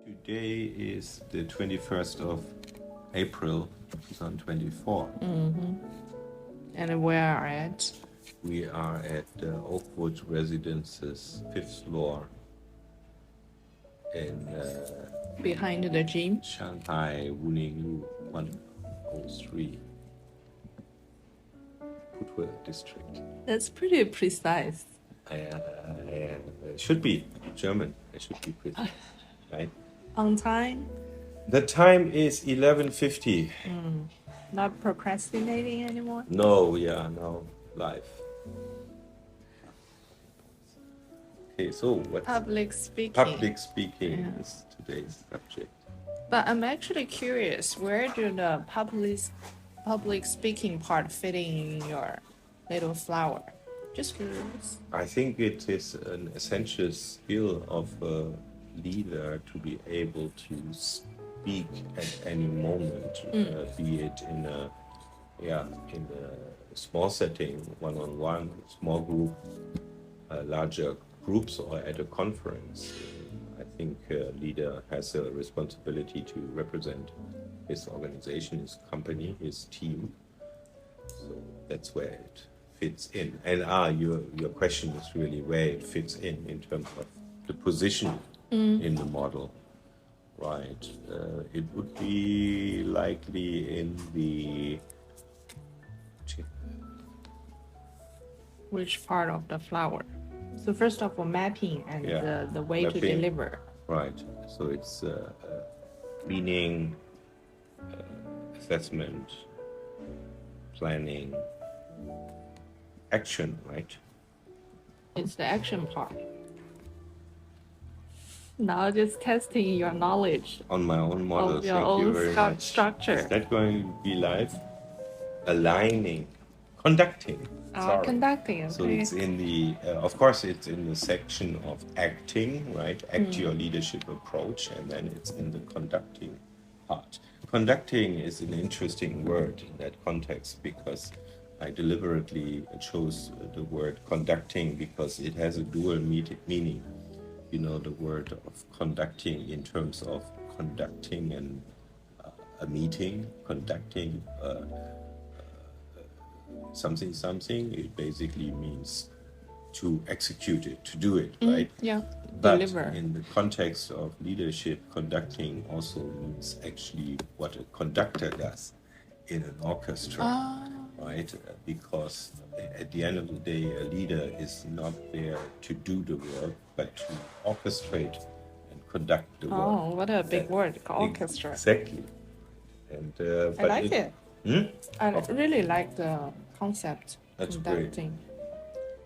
Today is the 21st of April 2024. And where at? We are at Oakwood Residences, 5th floor in Behind the gym? Shanghai, Wuning 103, Putwe district. That's pretty precise. It should be German. It should be pretty, right? On time? The time is 11:50. Not procrastinating anymore? No, live. Okay, so what's Public speaking. public speaking is today's subject. But I'm actually curious, where do the public speaking part fit in your little flower? Just curious. I think it is an essential skill of a leader to be able to speak at any moment, be it in a small setting, one-on-one, small group, larger groups, or at a conference. I think a leader has a responsibility to represent his organization, his company, his team. So that's where it fits in. And your question is really where it fits in terms of the position in the model, right? It would be likely in the Which part of the flower? So first of all, mapping and the way to mapping. deliver. Right. So it's meaning, assessment, planning, action, right? It's the action part. Now just testing your knowledge On my own model. of your Thank you own very much. structure. Is that going to be live? Aligning, conducting. Sorry. Conducting. So Okay. it's in the, of course, it's in the section of acting, right? Act your leadership approach, and then it's in the conducting part. Conducting is an interesting word in that context because I deliberately chose the word conducting because it has a dual meaning. You know, the word of conducting in terms of conducting a meeting, conducting something, it basically means to execute it, to do it, right? Yeah. But Deliver. in the context of leadership, conducting also means actually what a conductor does in an orchestra, right? Because at the end of the day, a leader is not there to do the work, but to orchestrate and conduct the work. Oh, what a big word, orchestra. Exactly. And I like it. I Oh. really like the concept. That's great. Conducting.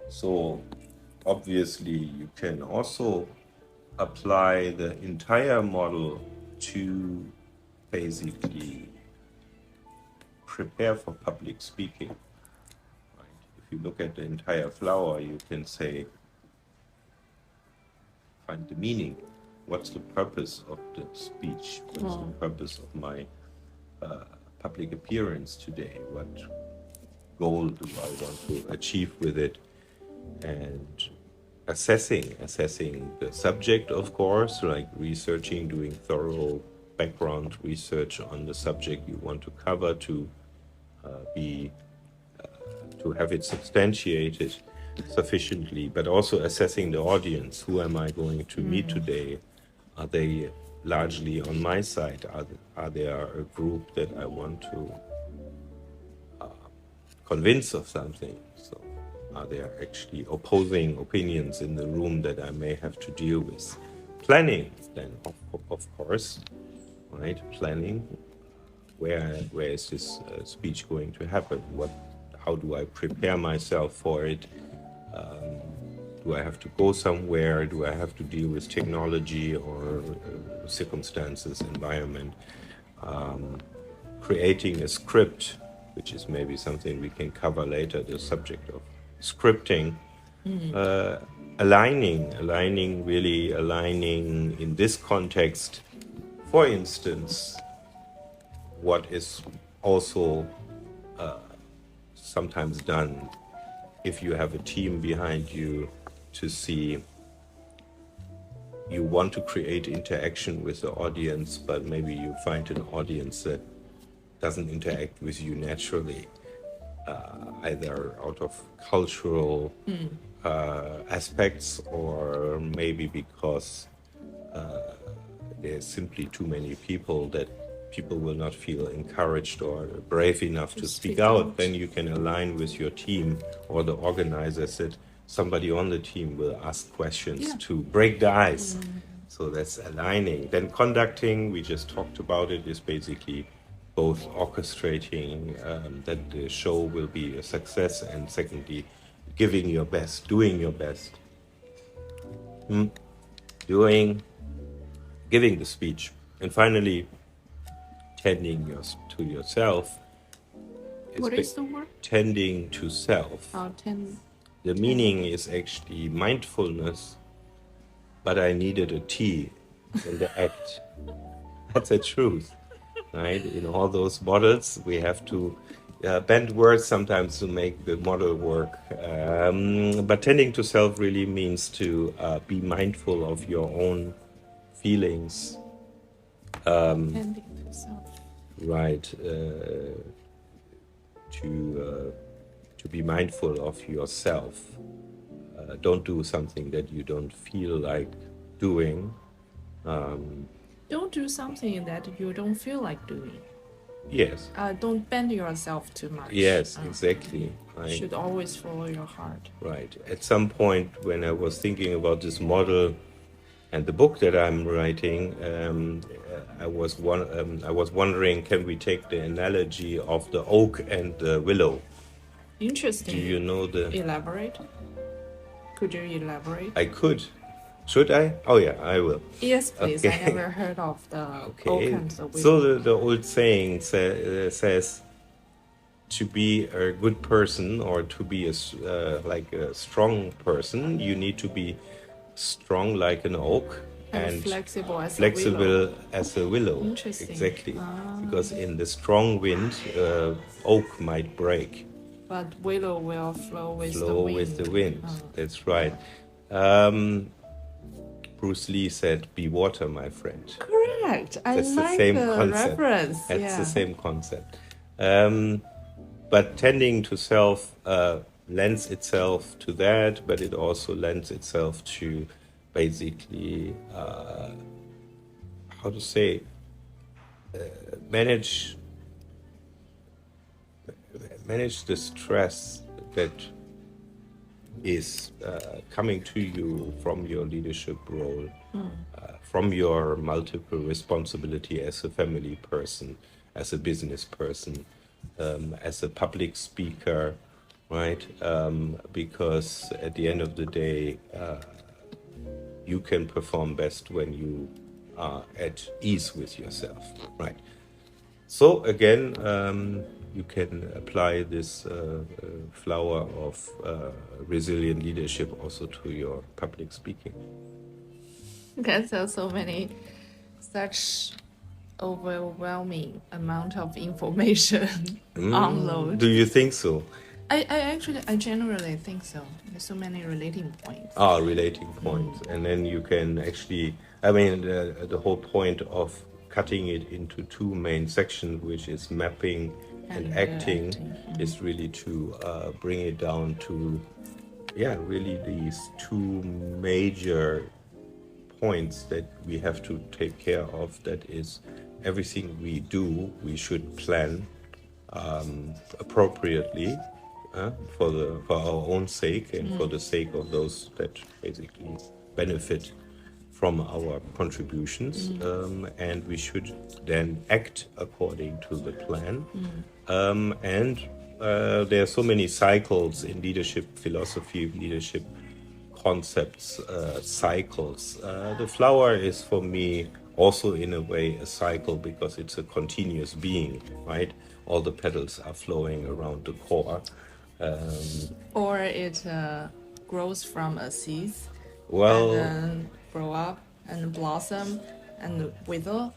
So obviously you can also apply the entire model to basically prepare for public speaking. Right? If you look at the entire flower, you can say, find the meaning. What's the purpose of the speech? What's the purpose of my public appearance today? What goal do I want to achieve with it? And assessing the subject, of course, like researching, doing thorough background research on the subject you want to cover to have it substantiated sufficiently, but also assessing the audience. Who am I going to meet today? Are they largely on my side? Are there a group that I want to convince of something? So are there actually opposing opinions in the room that I may have to deal with? Planning, then, of course, right? Planning. Where is this speech going to happen? How do I prepare myself for it? Do I have to go somewhere? Do I have to deal with technology or circumstances, environment? Creating a script, which is maybe something we can cover later, the subject of scripting. Aligning in this context, for instance, what is also sometimes done if you have a team behind you, to see you want to create interaction with the audience, but maybe you find an audience that doesn't interact with you naturally, either out of cultural aspects or maybe because there's simply too many people that people will not feel encouraged or brave enough to speak out. Then you can align with your team or the organizers that somebody on the team will ask questions to break the ice. So that's aligning. Then conducting, we just talked about it, is basically both orchestrating that the show will be a success, and secondly, giving your best, doing your best, giving the speech, and finally, tending to yourself. What is the word? Tending to self. The meaning is actually mindfulness, but I needed a T in the act. That's the truth, right? In all those models, we have to bend words sometimes to make the model work. But tending to self really means to be mindful of your own feelings. Tending to self. Right. To be mindful of yourself. Don't do something that you don't feel like doing. Don't do something that you don't feel like doing. Yes. Don't bend yourself too much. Yes, exactly. You should always follow your heart. Right. At some point, when I was thinking about this model and the book that I'm writing, I was wondering, can we take the analogy of the oak and the willow? Interesting. Do you know the... Elaborate? Could you elaborate? I could. Should I? Oh yeah, I will. Yes, please. Okay. I never heard of the oak and the willow. So the old saying says to be a good person or to be like a strong person, you need to be strong like an oak and flexible as a willow. Interesting. Exactly. Because in the strong wind, oak might break. But willow will flow with the wind. That's right. Bruce Lee said, "Be water, my friend." Correct. That's the same concept. Reference. That's the same concept. But tending to self lends itself to that, but it also lends itself to basically, manage the stress that is coming to you from your leadership role, from your multiple responsibility as a family person, as a business person, as a public speaker, right? Because at the end of the day, you can perform best when you are at ease with yourself, right? So again, you can apply this flower of resilient leadership also to your public speaking. That's also such overwhelming amount of information unload. Do you think so? I generally think so. There's so many relating points. Relating points. And then you can actually, the whole point of cutting it into two main sections, which is mapping and acting, is really to bring it down to, really these two major points that we have to take care of. That is, everything we do, we should plan appropriately for our own sake and for the sake of those that basically benefit from our contributions, and we should then act according to the plan. And there are so many cycles in leadership philosophy, leadership concepts, cycles. The flower is for me also in a way a cycle because it's a continuous being, right? All the petals are flowing around the core. Or it grows from a seed. Well, and then grow up and blossom and wither,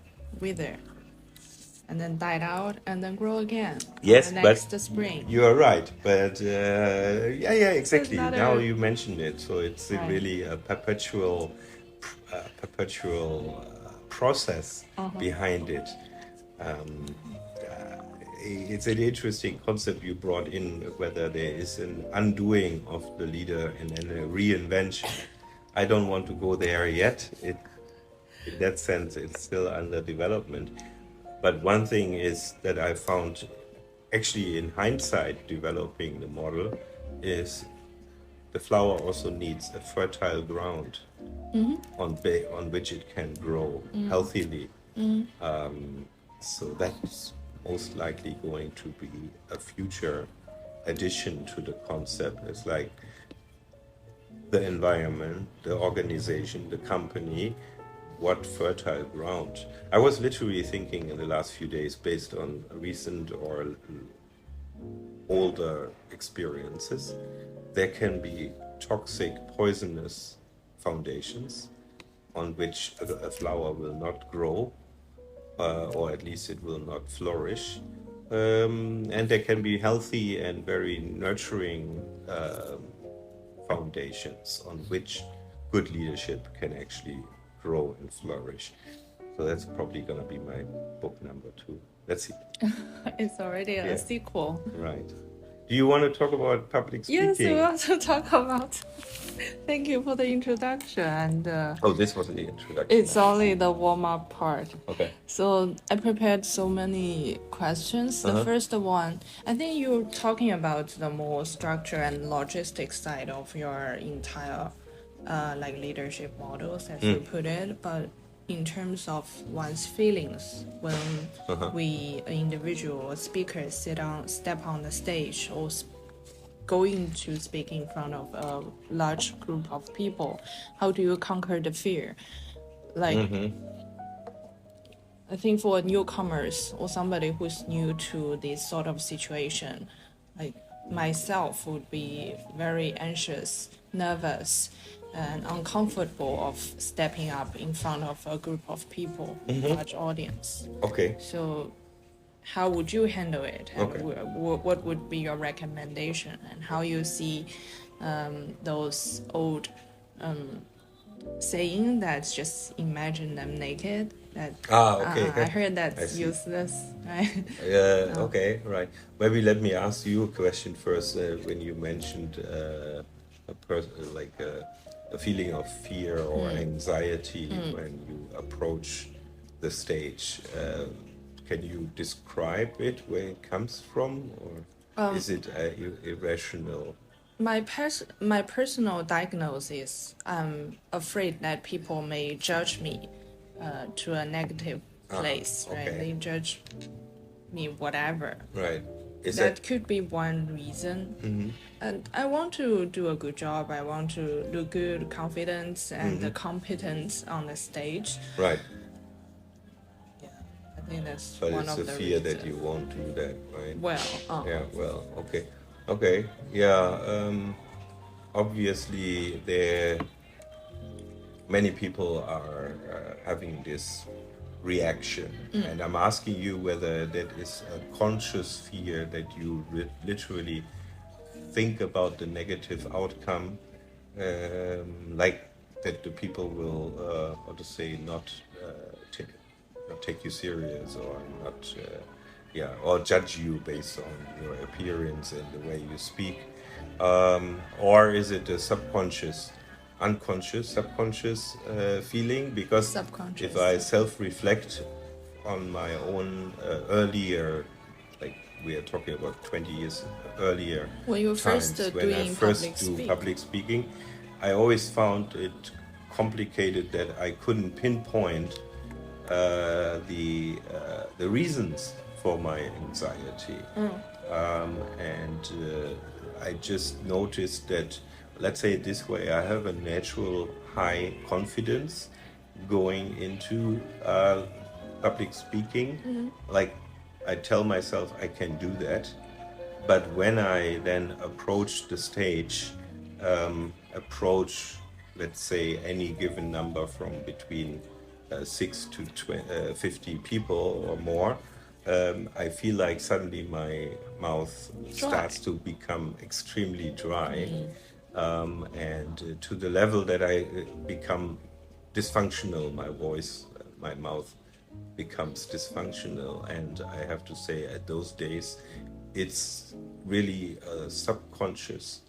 and then die out and then grow again. Yes, next but spring. You are right. But exactly. Now you mentioned it, so it's really a perpetual perpetual process behind it. Um, it's an interesting concept you brought in, whether there is an undoing of the leader and then a reinvention. I don't want to go there yet. In that sense, it's still under development. But one thing is that I found, actually in hindsight, developing the model, is the flower also needs a fertile ground on which it can grow healthily. So that's most likely going to be a future addition to the concept. It's like the environment, the organization, the company, what fertile ground. I was literally thinking in the last few days, based on recent or older experiences, there can be toxic, poisonous foundations on which a flower will not grow, or at least it will not flourish. And there can be healthy and very nurturing foundations on which good leadership can actually grow and flourish. So that's probably going to be my book number 2. Let's see. It's already a sequel. Right. Do you want to talk about public speaking? Yes, we want to talk about. Thank you for the introduction. And oh, this was the introduction. It's only the warm-up part. Okay. So I prepared so many questions. The first one, I think you're talking about the more structure and logistics side of your entire like leadership models, as you put it. But in terms of one's feelings, when we individual speakers step on the stage or going to speak in front of a large group of people, how do you conquer the fear? Like, I think for newcomers or somebody who's new to this sort of situation, like myself would be very anxious, nervous, and uncomfortable of stepping up in front of a group of people, large audience. Okay. So how would you handle it? And Okay. what would be your recommendation? And how you see those old saying that's just imagine them naked? That okay. I heard that's useless, right? Okay, right. Maybe let me ask you a question first. When you mentioned a feeling of fear or anxiety when you approach the stage, can you describe it, where it comes from, or is it irrational? My personal diagnosis, I'm afraid that people may judge me to a negative place, right? Okay. They judge me whatever. Right. Is That could be one reason. And I want to do a good job. I want to look good, confident, and competent on the stage. right? Yeah, I think that's But one it's of a the fear reasons. that you won't do that, right? Well, Yeah, well, okay, yeah. Obviously, many people are having this reaction, and I'm asking you whether that is a conscious fear that you literally think about the negative outcome, like that the people will, how to say, not take you serious, or not, or judge you based on your appearance and the way you speak, or is it a subconscious feeling? Because Subconscious. if I self-reflect on my own earlier, like we are talking about 20 years earlier, when you first times, when I doing first do public speaking, I always found it complicated that I couldn't pinpoint the reasons for my anxiety, and I just noticed that, let's say it this way, I have a natural high confidence going into public speaking. Like, I tell myself I can do that, but when I then approach the stage, let's say any given number from between 6 to 50 people or more, I feel like suddenly my mouth starts to become extremely dry, and to the level that I become dysfunctional. My voice, my mouth becomes dysfunctional, and I have to say, at those days, it's really a subconscious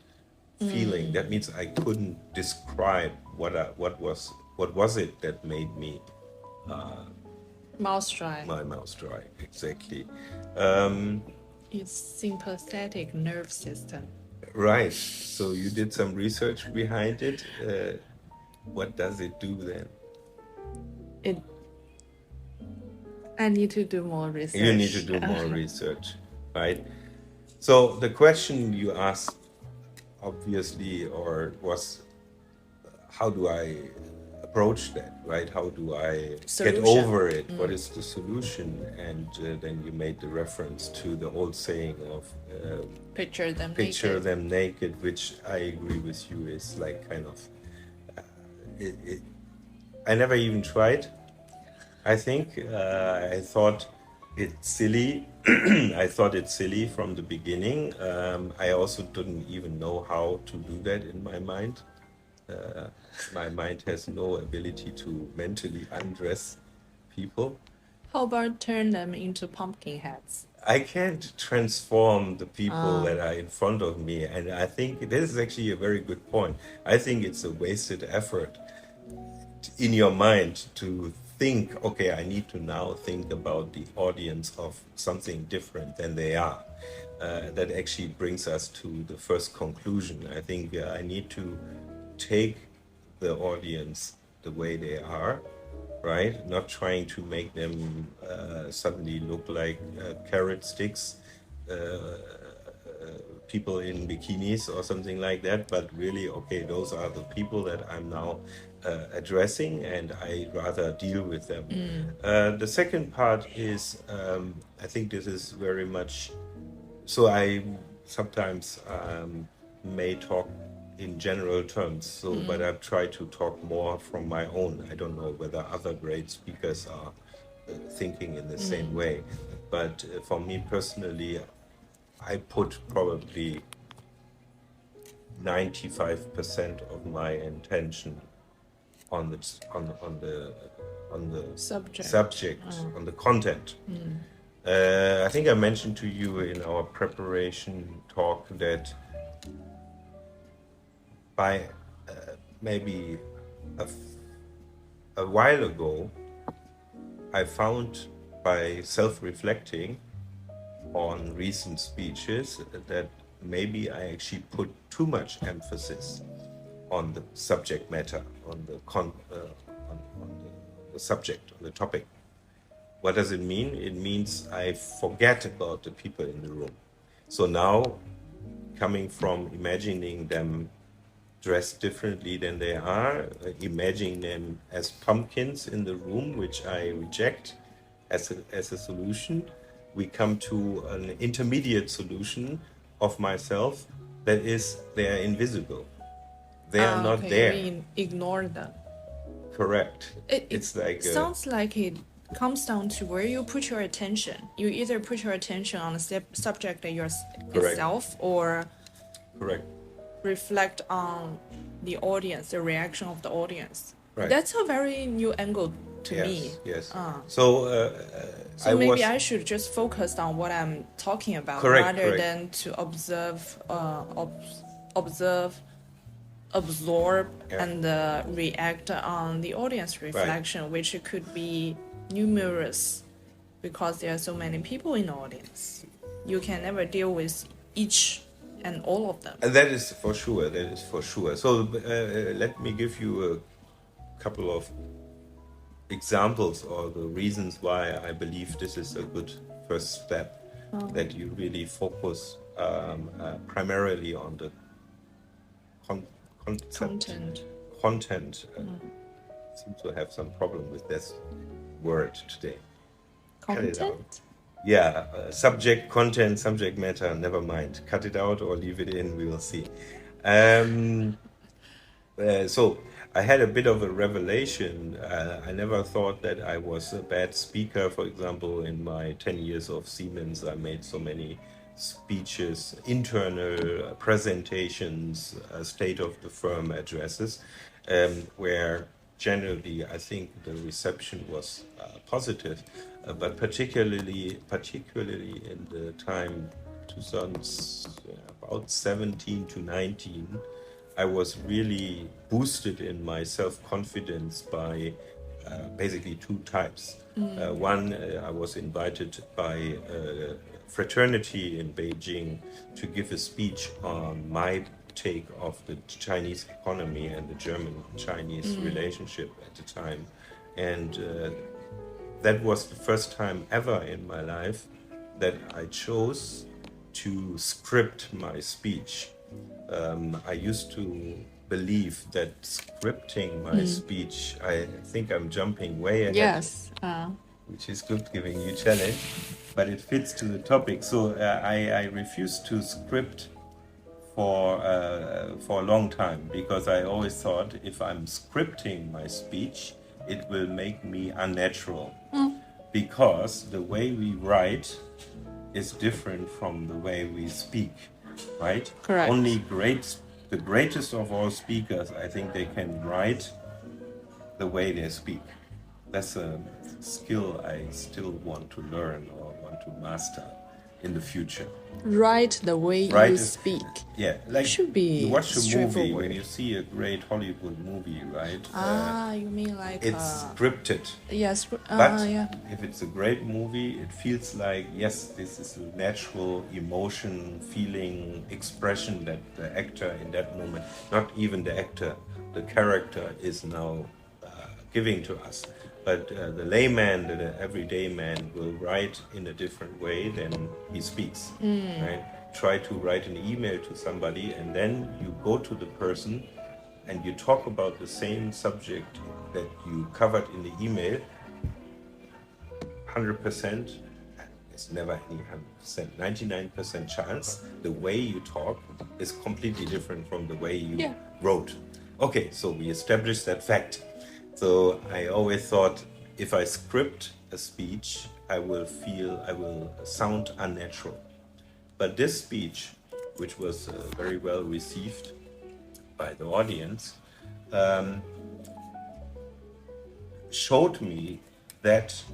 feeling. That means I couldn't describe what was it that made me Mouse dry. my mouth dry. Exactly. It's sympathetic nerve system. Right. So you did some research behind it. What does it do then? I need to do more research. You need to do more research, right? So the question you asked, obviously, or was, how do I approach that, right? How do I Solution. get over it? What is the solution? And then you made the reference to the old saying of Picture them naked, which I agree with you is like kind of, I never even tried. I think I thought it's silly. I thought it's silly from the beginning. I also didn't even know how to do that in my mind. My mind has no ability to mentally undress people. How about turn them into pumpkin heads? I can't transform the people that are in front of me, and I think this is actually a very good point. I think it's a wasted effort in your mind to think, okay, I need to now think about the audience of something different than they are. That actually brings us to the first conclusion. I think I need to take the audience the way they are, right? Not trying to make them suddenly look like carrot sticks, people in bikinis or something like that, but really, okay, those are the people that I'm now addressing, and I rather deal with them. The second part is, I think this is very much, so I sometimes may talk in general terms, so but I've tried to talk more from my own. I don't know whether other great speakers are thinking in the same way, but for me personally, I put probably 95% of my intention on the subject, on the content. I think I mentioned to you in our preparation talk that by maybe a while ago, I found by self-reflecting on recent speeches that maybe I actually put too much emphasis on the subject matter, on the subject, on the topic. What does it mean? It means I forget about the people in the room. So now, coming from imagining them dressed differently than they are, imagining them as pumpkins in the room, which I reject as a solution, we come to an intermediate solution of myself that is, they are invisible. They are not there. You ignore them. Correct. It's like sounds like it comes down to where you put your attention. You either put your attention on the subject yourself, or reflect on the audience, the reaction of the audience. Right. That's a very new angle to me. Yes. So maybe I should just focus on what I'm talking about rather than to absorb and react on the audience reflection, which could be numerous because there are so many people in the audience. You can never deal with each and all of them. And that is for sure. So let me give you a couple of examples or the reasons why I believe this is a good first step, that you really focus primarily on the content. Seem to have some problem with this word today. Content? Yeah, subject, content, subject matter, never mind. Cut it out or leave it in, we will see. So I had a bit of a revelation. I never thought that I was a bad speaker. For example, in my 10 years of Siemens, I made so many speeches, internal presentations, state of the firm addresses, where generally, I think the reception was positive, but particularly in the time 2000, about 17 to 19, I was really boosted in my self-confidence by basically two types. One, I was invited by a fraternity in Beijing to give a speech on my take of the Chinese economy and the German-Chinese relationship at the time. And that was the first time ever in my life that I chose to script my speech. I used to believe that scripting my speech, I think I'm jumping way ahead. Yes. Which is good, giving you challenge, but it fits to the topic. So I refused to script for a long time, because I always thought if I'm scripting my speech, it will make me unnatural. Because the way we write is different from the way we speak, right? Correct. The greatest of all speakers, I think they can write the way they speak. That's a skill I still want to learn or want to master in the future. Write the way you speak. Yeah, like should be you watch a movie, straightforward. when you see a great Hollywood movie, right? You mean like it's scripted. yes, But yeah. if it's a great movie, it feels like, yes, this is a natural emotion, feeling, expression that the actor in that moment, not even the actor, the character is now giving to us. But the layman, the everyday man, will write in a different way than he speaks. Right? Try to write an email to somebody, and then you go to the person and you talk about the same subject that you covered in the email. 100%, there's never any 100%, 99% chance the way you talk is completely different from the way you wrote. Okay, so we established that fact. So I always thought, if I script a speech, I will sound unnatural. But this speech, which was very well received by the audience, showed me that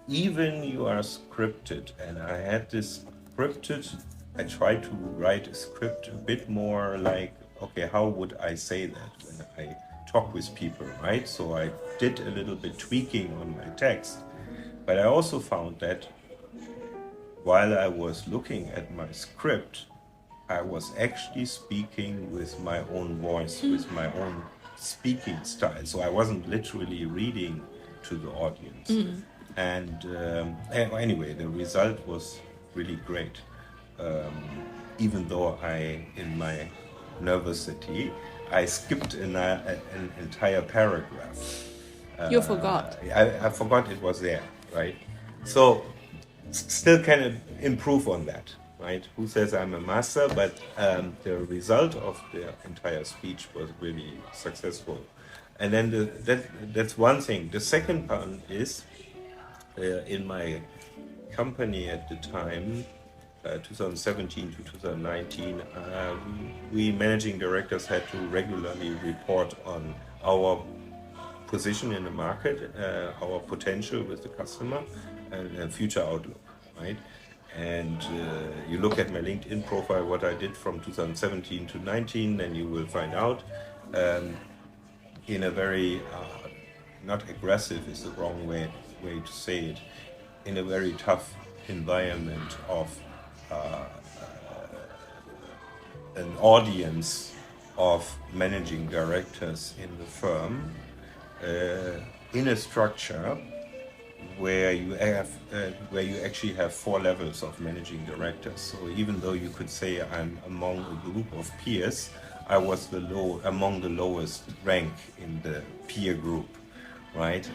even you are scripted, and I had this scripted, I tried to write a script a bit more like, okay, how would I say that when I talk with people, right? So I did a little bit tweaking on my text, but I also found that while I was looking at my script, I was actually speaking with my own voice, with my own speaking style. So I wasn't literally reading to the audience. And anyway, the result was really great. Even though in my nervosity, I skipped an entire paragraph. You forgot. I forgot it was there, right? So still can improve on that, right? Who says I'm a master? But the result of the entire speech was really successful. And then that's one thing. The second part is, in my company at the time, 2017 to 2019, we managing directors had to regularly report on our position in the market, our potential with the customer, and future outlook, right? And you look at my LinkedIn profile, what I did from 2017 to 19, then you will find out in a very, not aggressive is the wrong way to say it, in a very tough environment of an audience of managing directors in the firm, in a structure where you actually have 4 levels of managing directors. So even though you could say I'm among a group of peers, I was among the lowest rank in the peer group, right?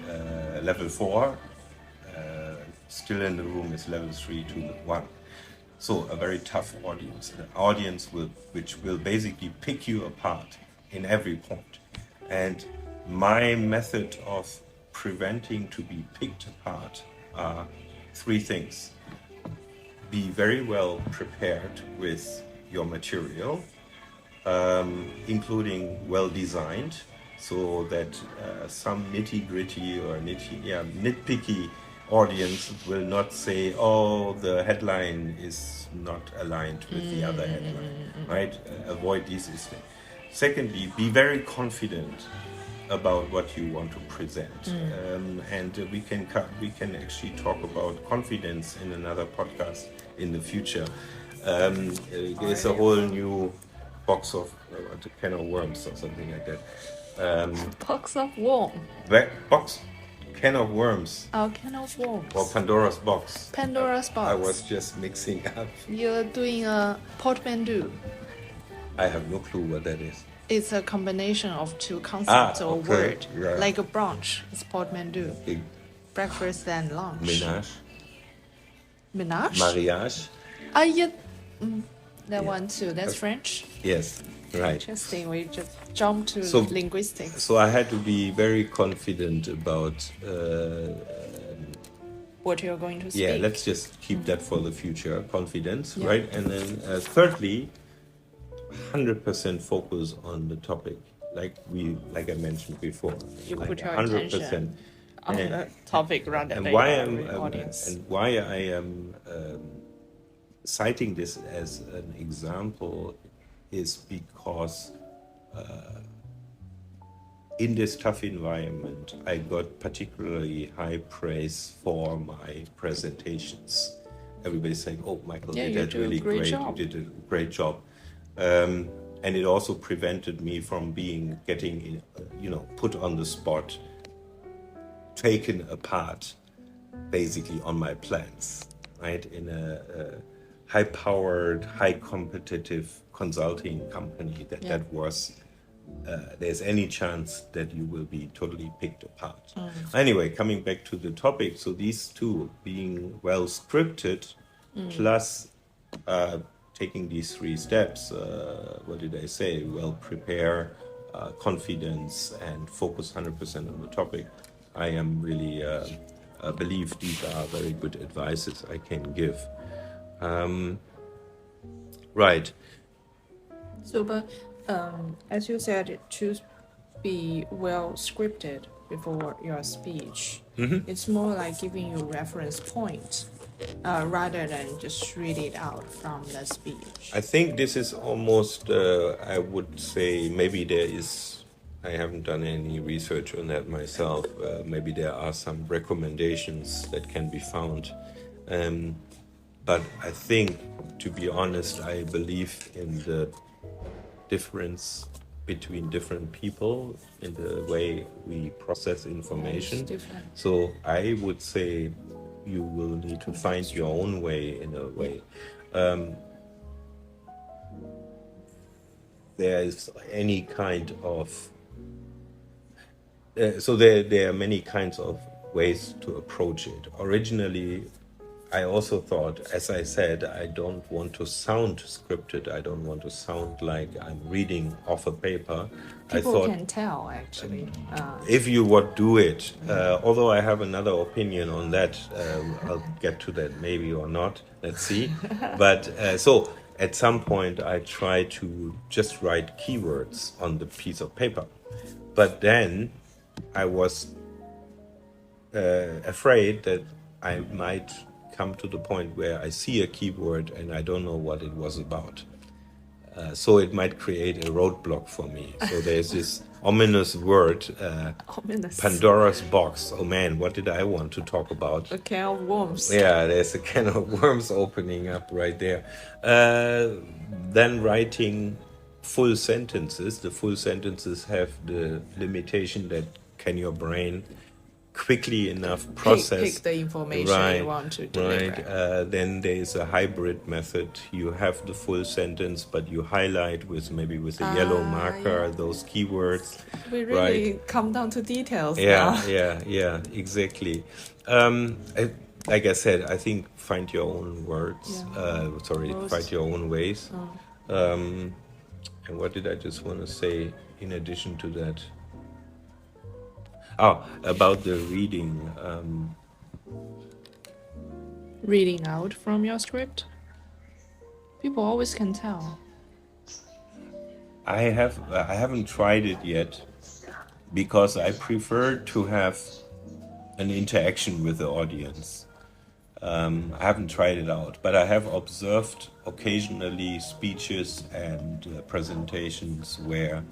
Level 4, still in the room is level 3 to 1. So a very tough audience, an audience which will basically pick you apart in every point. And my method of preventing to be picked apart are 3 things. Be very well prepared with your material, including well designed, so that some nitty-gritty or nitpicky audience will not say, oh, the headline is not aligned with the other headline, right? Avoid these things. Secondly, be very confident about what you want to present, and we can actually talk about confidence in another podcast in the future. There's a whole new box of a can of worms or something like that. Box of worm. Can of worms. Oh, can of worms. Or Pandora's box. Pandora's box. I was just mixing up. You're doing a portmanteau. I have no clue what that is. It's a combination of two concepts or okay. word. Yeah. Like a brunch. It's portmanteau. Big Breakfast and lunch. Ménage. Ménage? Mariage. Yeah. That one too. That's French. Yes, right. Interesting. We just jumped to linguistics. So I had to be very confident about. What you're going to speak. Yeah, let's just keep that for the future. Confidence, Yeah. right? And then thirdly, 100% focus on the topic, like I mentioned before. You like put your 100%. attention on the topic rather than And audience. and why I am citing this as an example is because in this tough environment, I got particularly high praise for my presentations. Everybody's saying, "Oh, Michael, Yeah, did you that do a really great great. job." You did a great job." And it also prevented me from getting put on the spot, taken apart, basically on my plans, right? In a high-powered, high-competitive consulting company that was. There's any chance that you will be totally picked apart. Anyway, coming back to the topic, so these two, being well scripted, plus taking these 3 steps, what did I say? Well, prepare, confidence, and focus 100% on the topic. I am really believe these are very good advices I can give. Right. So, but as you said, to be well scripted before your speech, it's more like giving you reference point rather than just read it out from the speech. I think this is almost, I would say, maybe I haven't done any research on that myself. Maybe there are some recommendations that can be found. But I think, to be honest, I believe in the difference between different people in the way we process information. So I would say you will need to find your own way in a way. There is any kind of so there are many kinds of ways to approach it. Originally, I also thought, as I said, I don't want to sound scripted. I don't want to sound like I'm reading off a paper. People can tell, actually. If you would do it, although I have another opinion on that, I'll get to that maybe or not. Let's see. But so at some point, I try to just write keywords on the piece of paper. But then I was afraid that I might come to the point where I see a keyword and I don't know what it was about. So it might create a roadblock for me. So there's this ominous word, Pandora's box. Oh man, what did I want to talk about? A can of worms. Yeah, there's a can of worms opening up right there. Then writing full sentences. The full sentences have the limitation that can your brain quickly enough process pick the information you want to deliver. Right. Then there is a hybrid method. You have the full sentence, but you highlight with a yellow marker those keywords. We really come down to details now. Yeah, exactly. Like I said, I think find your own words. Find your own ways. And what did I just want to say in addition to that? About the reading. Reading out from your script? People always can tell. I haven't tried it yet. because I prefer to have an interaction with the audience. I haven't tried it out, but I have observed occasionally speeches and presentations where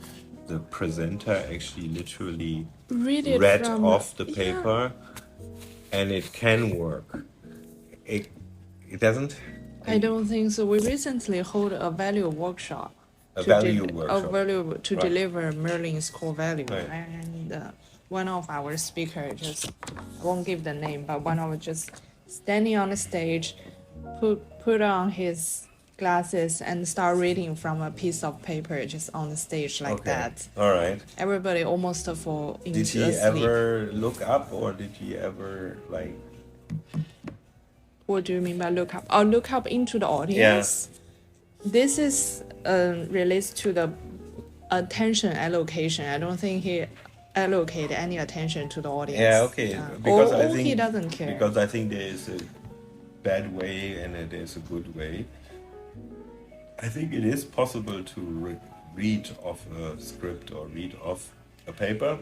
the presenter actually literally Read it read from off the paper, and it can work. It doesn't. I don't think so. We recently hold a value workshop. A value workshop. A value to Right. deliver Merlin's core value, Right. and one of our speaker just I won't give the name, but one of just standing on the stage, put on his glasses and start reading from a piece of paper just on the stage like Okay. that. All right. Everybody almost fall into Did he sleep. ever look up, or did he ever like? What do you mean by look up? Oh, look up into the audience. This is relates to the attention allocation. I don't think he allocate any attention to the audience. Yeah, okay. Because I or think he doesn't care. Because I think there is a bad way and there is a good way. I think it is possible to read off a script or read off a paper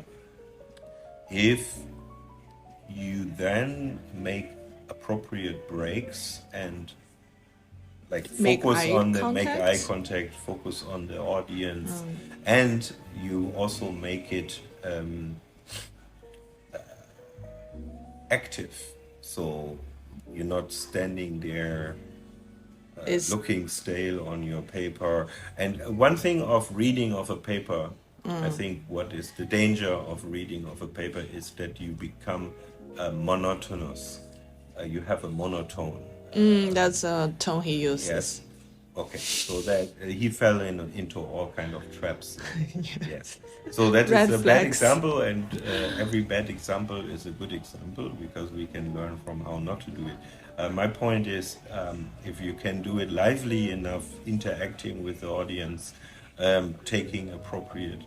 if you then make appropriate breaks and like Make focus eye on the contact? make eye contact, focus on the audience, and you also make it active. So you're not standing there looking stale on your paper. And one thing of reading of a paper, I think what is the danger of reading of a paper is that you become monotonous. You have a monotone. That's a tone he uses. Yes. Okay. So that he fell into all kind of traps. Yes. So that Red is a bad flags. example, and every bad example is a good example because we can learn from how not to do it. My point is, if you can do it lively enough, interacting with the audience, taking appropriate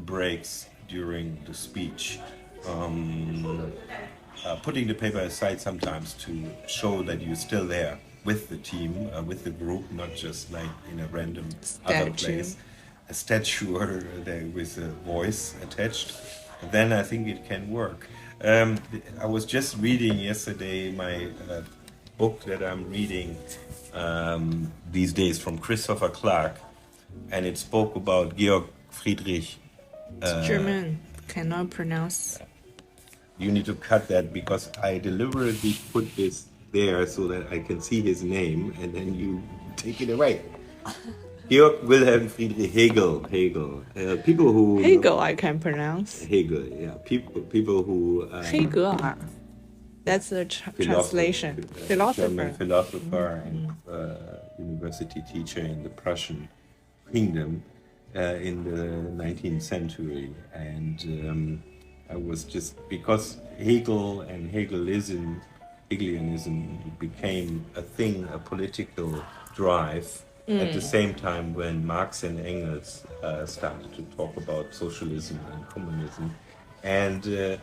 breaks during the speech, putting the paper aside sometimes to show that you're still there with the team, with the group, not just like in a random other place, a statue or with a voice attached, then I think it can work. I was just reading yesterday my book that I'm reading these days from Christopher Clark, and it spoke about Georg Friedrich. It's German, cannot pronounce. You need to cut that because I deliberately put this there so that I can see his name, and then you take it away. Georg Wilhelm Friedrich Hegel. People who Hegel, I can pronounce. Hegel, yeah. People who Hegel. That's the translation. German philosopher and university teacher in the Prussian kingdom in the 19th century, and I was just because Hegel and Hegelianism became a thing, a political drive. At the same time when Marx and Engels started to talk about socialism and communism. And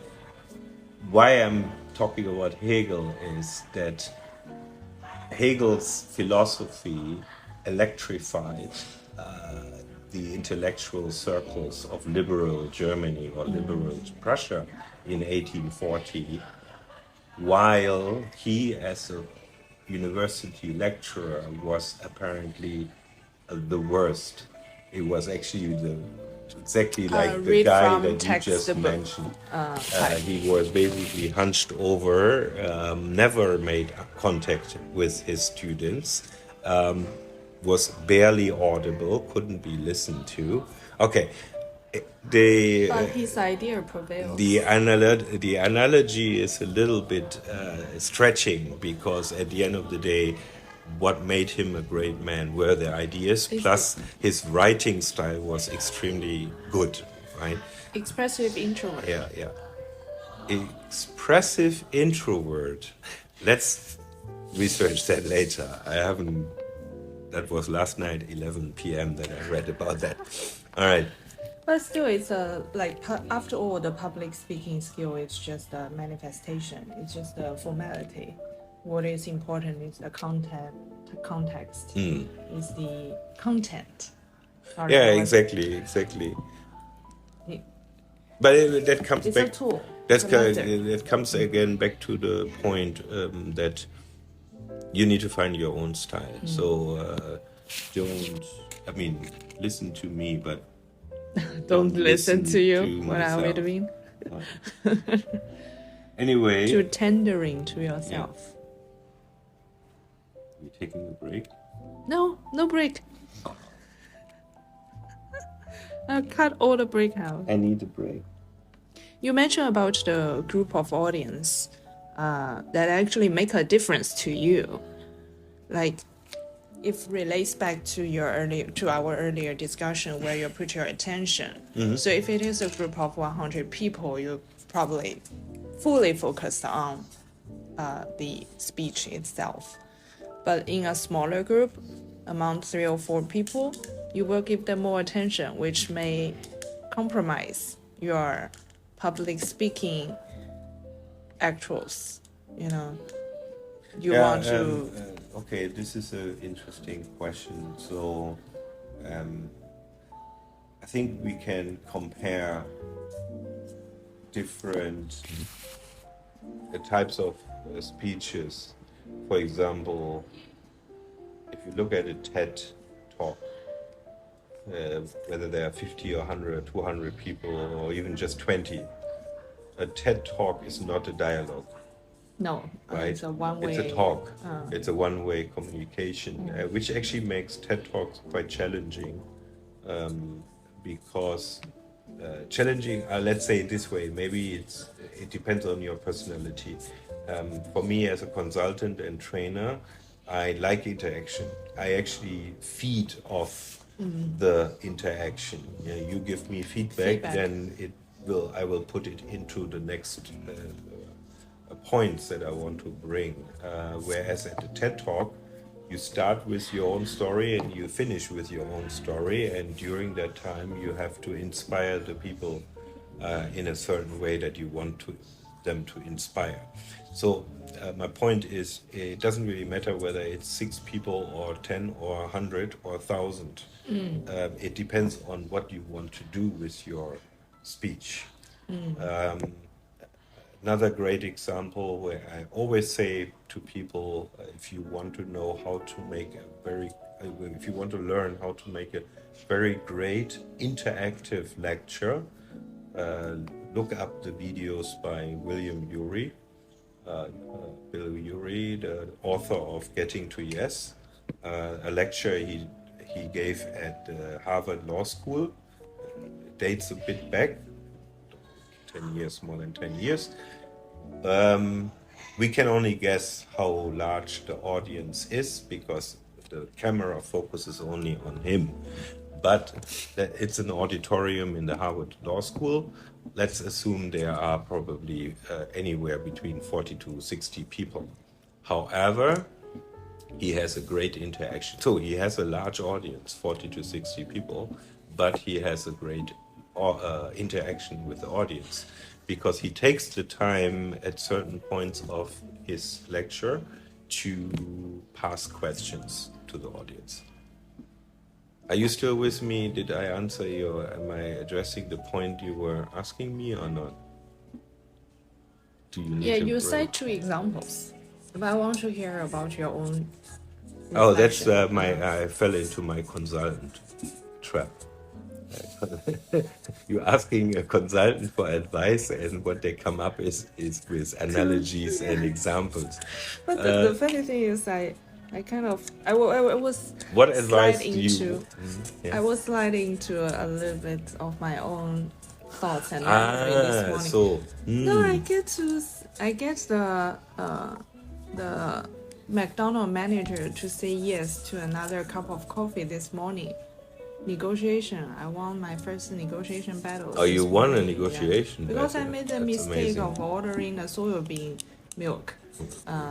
why I'm talking about Hegel is that Hegel's philosophy electrified the intellectual circles of liberal Germany or liberal Prussia in 1840, while he, as a university lecturer, was apparently the worst. It was actually exactly like the guy that you just mentioned. He was basically hunched over, never made contact with his students, was barely audible, couldn't be listened to. Okay. But his idea prevails. The analogy is a little bit stretching because at the end of the day, what made him a great man were the ideas, plus his writing style was extremely good, right? Expressive introvert. Yeah. Expressive introvert. Let's research that later. That was last night, 11 p.m. that I read about that. All right. But still, it's after all, the public speaking skill is just a manifestation. It's just a formality. What is important is the context. Is the content. Yeah, exactly. But that comes It's back. a tool. That comes again back to the point that you need to find your own style. So don't. I mean, listen to me, but don't listen to you. What are we myself. doing? Anyway, to tendering to yourself. You taking a break? No break. I'll cut all the break out. I need a break. You mentioned about the group of audience that actually make a difference to you. Like, if relates back to our earlier discussion where you put your attention. Mm-hmm. So if it is a group of 100 people, you probably fully focused on the speech itself. But in a smaller group, among 3 or 4 people, you will give them more attention, which may compromise your public speaking actuals. You want to... okay, this is an interesting question. So I think we can compare different types of speeches. For example, if you look at a TED talk, whether there are 50 or 100, 200 people, or even just 20, a TED talk is not a dialogue. No, right? It's a one-way. It's a talk. It's a one-way communication, which actually makes TED Talks quite challenging, because challenging. Let's say it this way. Maybe it depends on your personality. For me, as a consultant and trainer, I like interaction. I actually feed off the interaction. You give me feedback, then I will put it into the next points that I want to bring. Whereas at the TED Talk, you start with your own story and you finish with your own story, and during that time you have to inspire the people in a certain way that you want them to inspire. So my point is, it doesn't really matter whether it's 6 people or 10 or 100 or 1,000. It depends on what you want to do with your speech. Another great example where I always say to people, if you want to know how to make if you want to learn how to make a very great interactive lecture, look up the videos by William Ury, Bill Ury, the author of Getting to Yes, a lecture he gave at Harvard Law School. It dates a bit back. 10 years, more than 10 years. We can only guess how large the audience is because the camera focuses only on him. But it's an auditorium in the Harvard Law School. Let's assume there are probably anywhere between 40 to 60 people. However, he has a great interaction. So he has a large audience, 40 to 60 people, but he has a great interaction with the audience because he takes the time at certain points of his lecture to pass questions to the audience. Are you still with me? Did I answer you? Am I addressing the point you were asking me or not? Do you need you cite 2 examples, but I want to hear about your own reflection. Oh, that's I fell into my consultant trap. You're asking a consultant for advice, and what they come up is with analogies and examples. But the funny thing is, I was. What advice do you? I was sliding into a little bit of my own thoughts and memory this morning. No, I get the McDonald's manager to say yes to another cup of coffee this morning. Negotiation. I won my first negotiation battle. Oh, you won a negotiation battle? Because I made the mistake of ordering a soybean milk.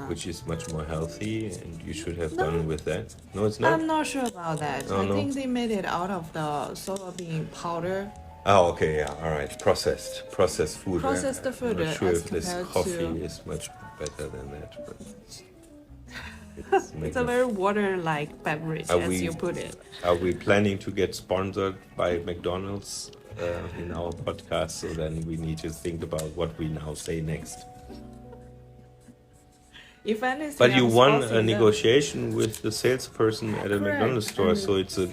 Which is much more healthy, and you should have gone with that. No, it's not? I'm not sure about that. I think they made it out of the soybean powder. Oh, okay, yeah, all right. Processed food. Processed food. I'm not sure if this coffee is much better than that, but... It's a very water-like beverage, as you put it. Are we planning to get sponsored by McDonald's in our podcast, so then we need to think about what we now say next. If anything, but you I'm won a supposing negotiation with the salesperson at a Correct. McDonald's store, And so it's a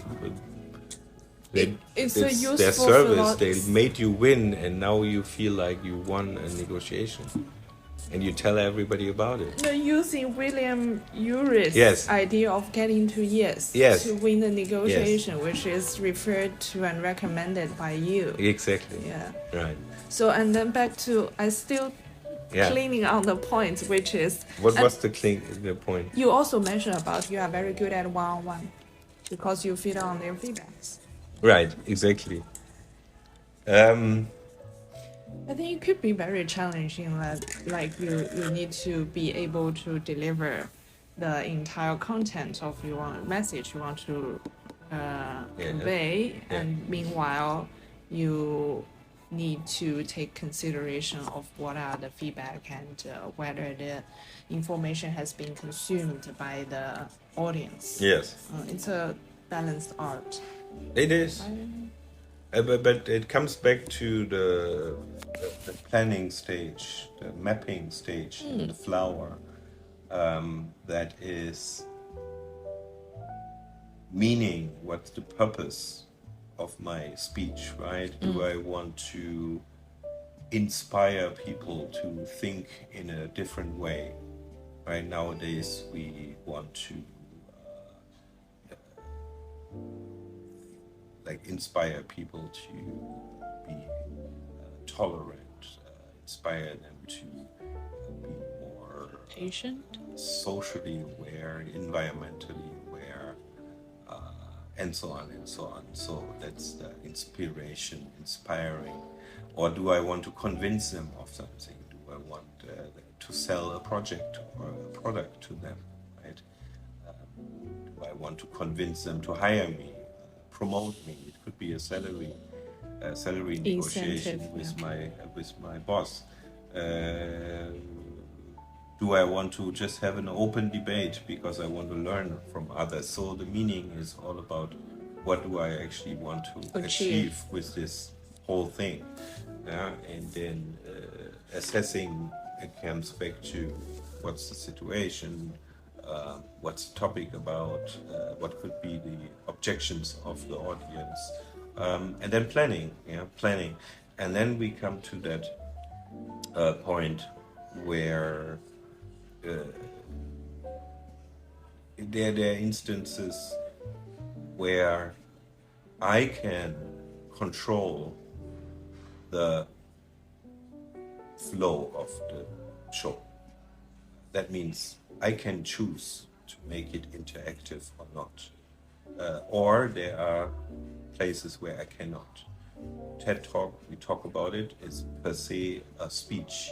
it's a useful their service. philosophy. They made you win, and now you feel like you won a negotiation, and you tell everybody about it. No, using William Urey's Yes. idea of getting to Yes. to win the negotiation, which is referred to and recommended by you. Exactly. Yeah. Right. So and then back to I still Yeah. cleaning on the point, which is What and was the point? you also mentioned about you are very good at one-on-one because you feed on their feedbacks. Right. Exactly. I think it could be very challenging that like you need to be able to deliver the entire content of your message you want to convey, and meanwhile you need to take consideration of what are the feedback and whether the information has been consumed by the audience. Yes. It's a balanced art. It is. But it comes back to the planning stage, the mapping stage in the flower. That is meaning, what's the purpose of my speech, right? Do I want to inspire people to think in a different way? Right, nowadays we want to inspire people to be tolerant, inspire them to be more Patient. socially aware, environmentally aware, and so on and so on. So that's the inspiration, inspiring. Or do I want to convince them of something? Do I want to sell a project or a product to them? Right? Do I want to convince them to hire me, promote me? It could be a salary negotiation with my boss. Do I want to just have an open debate because I want to learn from others? So the meaning is all about what do I actually want to achieve with this whole thing. And then assessing, it comes back to what's the situation, what's the topic about, what could be the objections of the audience, and then planning. And then we come to that point where there are instances where I can control the flow of the show. That means I can choose to make it interactive or not. Or there are places where I cannot. TED Talk, we talk about it, is per se a speech.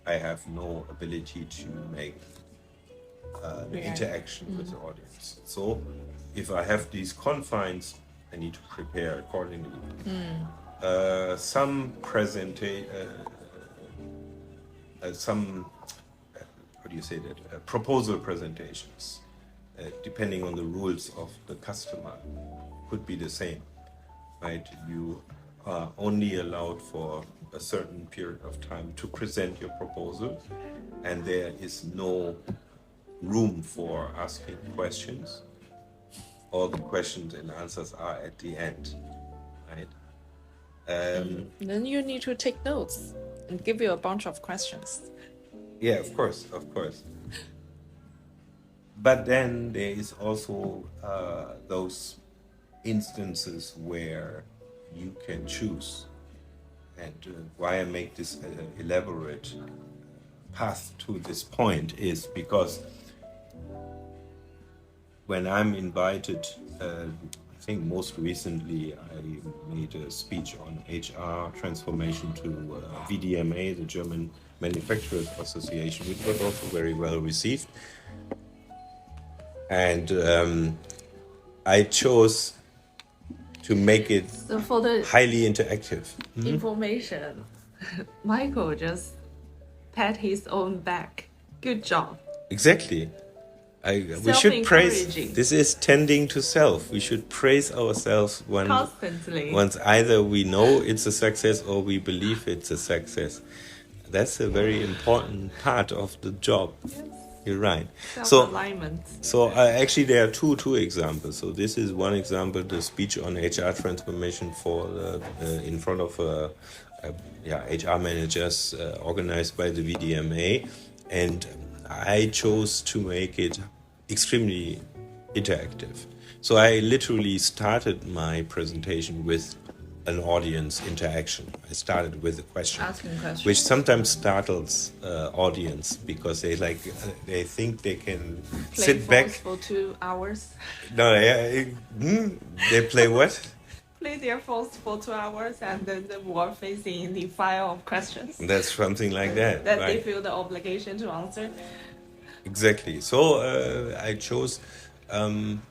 I have no ability to make the interaction with the audience. So if I have these confines, I need to prepare accordingly. Some proposal presentations, depending on the rules of the customer, could be the same, right? You are only allowed for a certain period of time to present your proposal, and there is no room for asking questions. All the questions and answers are at the end, right? Then you need to take notes and give you a bunch of questions. Yeah, of course. But then there is also those instances where you can choose. And why I make this elaborate path to this point is because when I'm invited, I think most recently I made a speech on HR transformation to VDMA, the German Manufacturers Association, which was also very well received. And I chose to make it for the highly interactive. information, Michael just pat his own back. Good job. Exactly. We should praise. Self-encouraging. This is tending to self. We should praise ourselves Constantly. once either we know it's a success or we believe it's a success. That's a very important part of the job. Yes. You're right. Self-alignment. So actually, there are two examples. So this is one example: the speech on HR transformation for in front of HR managers organized by the VDMA, and I chose to make it extremely interactive. So I literally started my presentation with an audience interaction. I started with a question, Asking questions. which sometimes startles audience because they think they can Play sit back. for 2 hours. No, they play what? Play their phones for 2 hours and then the were facing the file of questions. That's something like that. That right. they feel the obligation to answer. Exactly. So I chose, and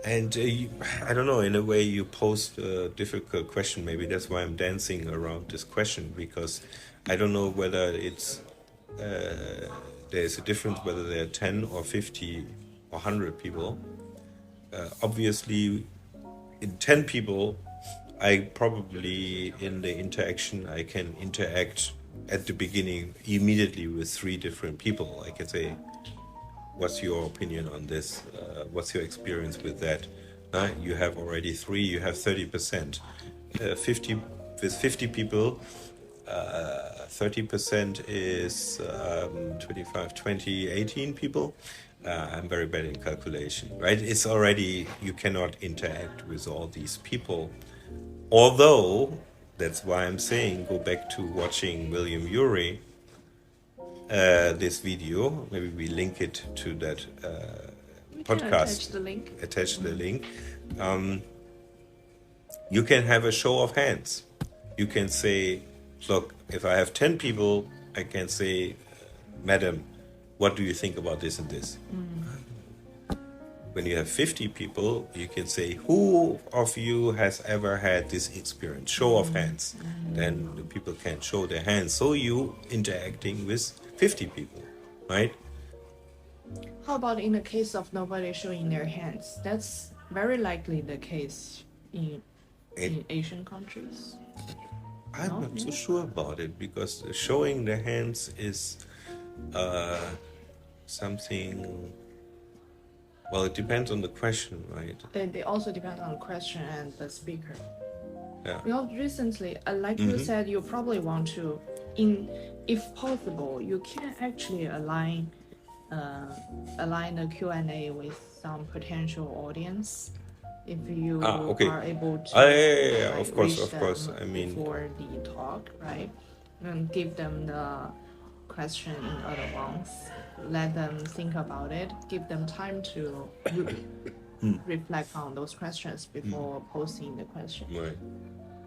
I don't know, in a way you posed a difficult question. Maybe that's why I'm dancing around this question, because I don't know whether it's, there's a difference whether there are 10 or 50 or 100 people. Obviously, in 10 people, I probably, in the interaction, I can interact at the beginning immediately with 3 different people. I can say, what's your opinion on this? What's your experience with that? You have already 3, you have 30%. 50 people, 30% is 25, 20, 18 people. I'm very bad in calculation, right? It's already, you cannot interact with all these people. Although, that's why I'm saying, go back to watching William Ury, this video. Maybe we link it to that podcast. Attach the link. You can have a show of hands. You can say, look, if I have 10 people, I can say, Madam, what do you think about this and this? When you have 50 people, you can say, who of you has ever had this experience? Show of hands. Then the people can show their hands. So you interacting with 50 people, right? How about in the case of nobody showing their hands? That's very likely the case in Asian countries. I'm not so sure about it, because showing the hands is something. Well, it depends on the question, right? They also depend on the question and the speaker. Yeah. Because recently, like you said, you probably want to, if possible, you can actually align the Q&A with some potential audience. If you are able to, of course. I mean, before the talk, right, and give them the question in advance. Let them think about it. Give them time to reflect on those questions before posting the question. Right.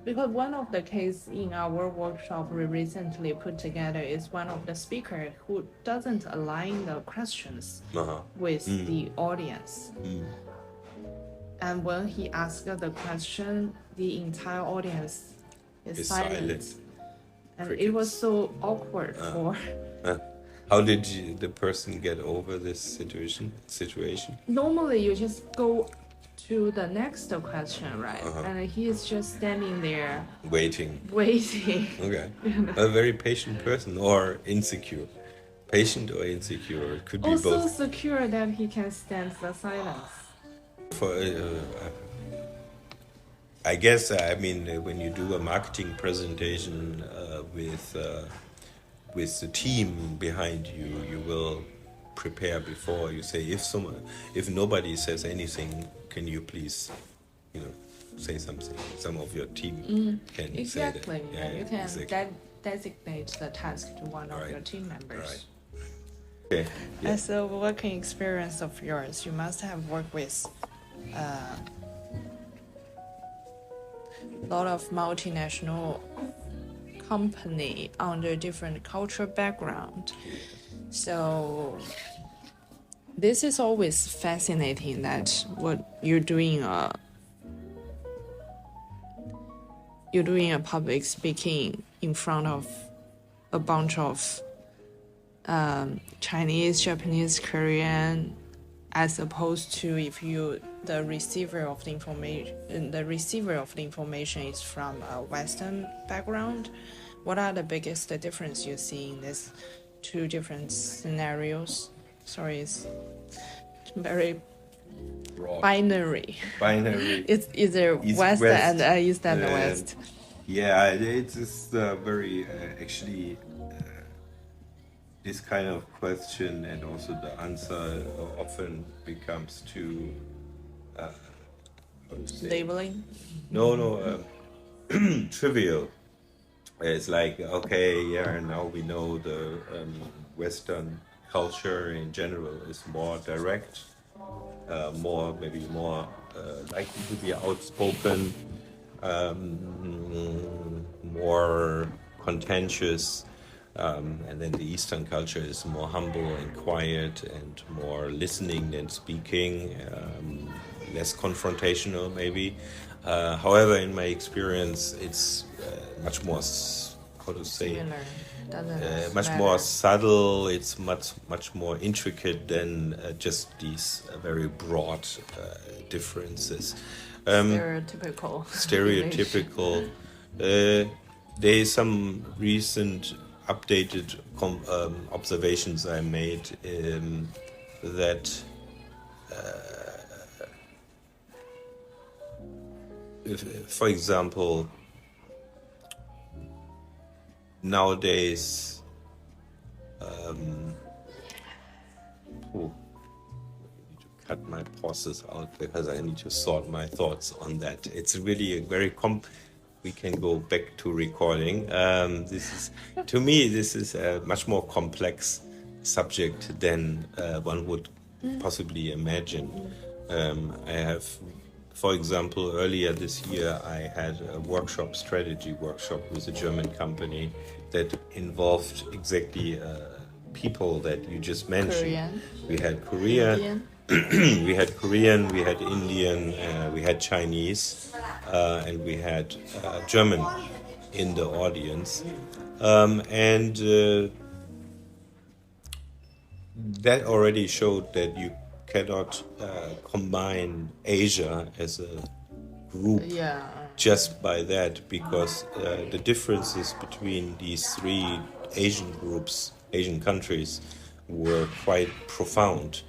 Because one of the cases in our workshop we recently put together is one of the speakers who doesn't align the questions with the audience. And when he asked the question, the entire audience is silent. And it was so awkward for... How did the person get over this situation? Normally, you just go to the next question, right? And he is just standing there. Waiting. Okay. A very patient person, or insecure. Patient or insecure. It could be also both. Also secure that he can stand the silence. I guess, I mean, when you do a marketing presentation with the team behind you, you will prepare before. You say, if nobody says anything, can you please, say something? Some of your team can say that. Exactly. You can designate the task to one of your team members. Right. Okay. Yeah. As a working experience of yours, you must have worked with a lot of multinational company under different cultural background. So this is always fascinating, that what you're doing a public speaking in front of a bunch of Chinese, Japanese, Korean, as opposed to if you the receiver of the information is from a Western background. What are the biggest difference you see in these two different scenarios? Sorry, it's very Broad. binary. It's either East, West West, and East and West. Yeah, it's very actually this kind of question, and also the answer often becomes too how to say? Labeling. No, trivial. It's like, okay, yeah, now we know the Western culture in general is more direct, maybe more likely to be outspoken, more contentious, and then the Eastern culture is more humble and quiet and more listening than speaking, less confrontational maybe. However, in my experience, it's much more, how to say, much more subtle. It's much more intricate than just these very broad differences. Stereotypical. There is some recent updated observations I made that for example, nowadays I need to cut my pauses out because I need to sort my thoughts on that. It's really a very we can go back to recording. To me, this is a much more complex subject than one would possibly imagine. I have, for example, earlier this year, I had a strategy workshop with a German company that involved exactly people that you just mentioned. Korean. We had Korean. We had Korean, we had Indian, we had Chinese, and we had German in the audience. And that already showed that you cannot combine Asia as a group just by that, because the differences between these three Asian countries, were quite profound.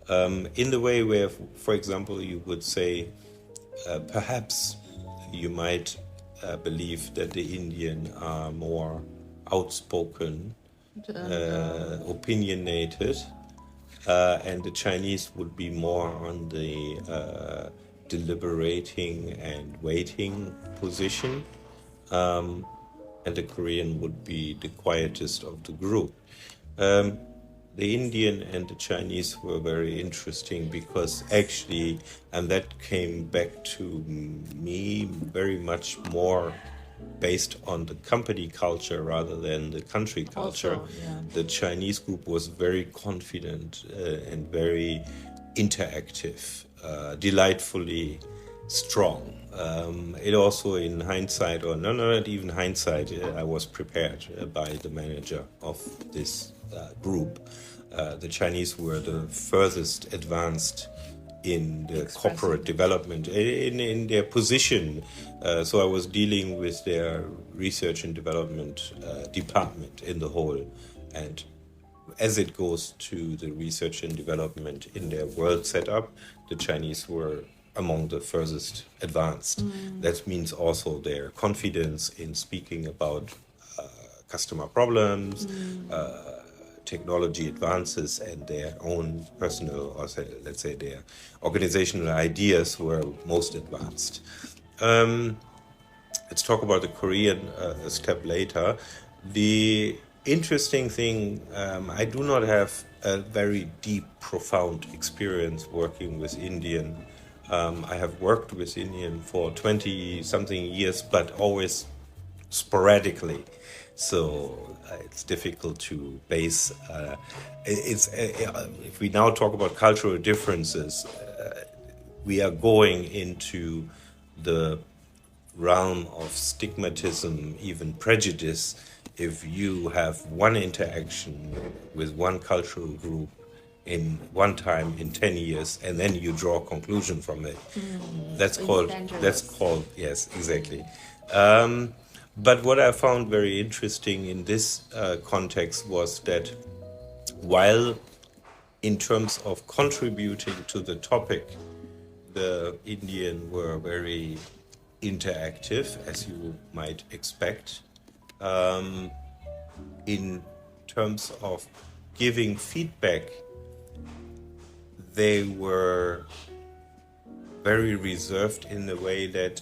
In the way where, for example, you would say, perhaps you might believe that the Indian are more outspoken, opinionated, and the Chinese would be more on the deliberating and waiting position, and the Korean would be the quietest of the group. The Indian and the Chinese were very interesting because actually, and that came back to me very much more based on the company culture rather than the country culture. Also, yeah. The Chinese group was very confident and very interactive, delightfully strong. It also, in hindsight, or no, not even hindsight, I was prepared by the manager of this group. The Chinese were the furthest advanced in the corporate development, in their position. So I was dealing with their research and development department in the whole. And as it goes to the research and development in their world setup, the Chinese were among the furthest advanced. That means also their confidence in speaking about customer problems, technology advances, and their own personal, or let's say their organizational ideas were most advanced. Let's talk about the Korean a step later. The interesting thing, I do not have a very deep, profound experience working with Indian. I have worked with Indian for 20-something years, but always sporadically. So it's difficult to base. If we now talk about cultural differences, we are going into the realm of stigmatism, even prejudice, if you have one interaction with one cultural group in one time in 10 years and then you draw a conclusion from it, that's called yes, exactly. But what I found very interesting in this context was that while in terms of contributing to the topic, the Indian were very interactive, as you might expect. In terms of giving feedback, they were very reserved in the way that,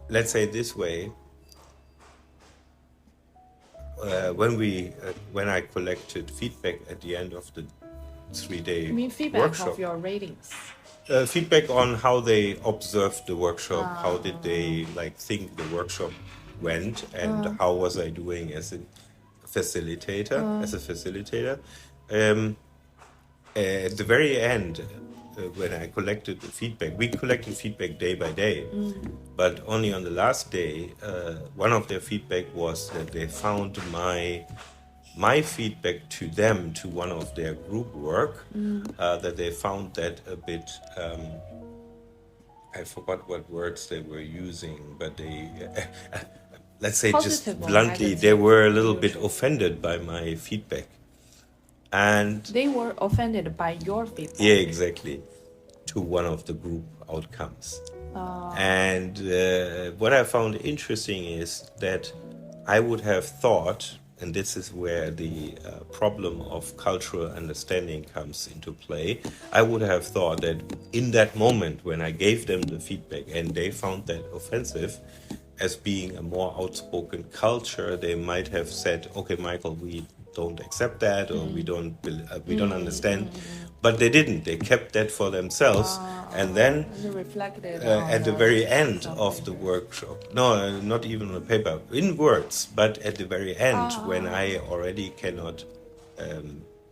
let's say this way, when I collected feedback at the end of the 3-day You mean feedback workshop, of your ratings? feedback on how they observed the workshop, how did they think the workshop went, and how was I doing as a facilitator. At the very end, when I collected the feedback, we collected feedback day by day, but only on the last day, one of their feedback was that they found my feedback to them, to one of their group work, that they found that a bit, I forgot what words they were using, but they, let's say Positive just or bluntly, negative, they were a little bit usually. offended by my feedback. And They were offended by your feedback. yeah, exactly, to one of the group outcomes. And what I found interesting is that I would have thought, and this is where the problem of cultural understanding comes into play, I would have thought that in that moment when I gave them the feedback and they found that offensive, as being a more outspoken culture, they might have said, okay, Michael, we don't accept that, or we don't understand. But they didn't. They kept that for themselves. And then Reflected at the very end of the workshop, no, not even on paper, in words, but at the very end, when I already cannot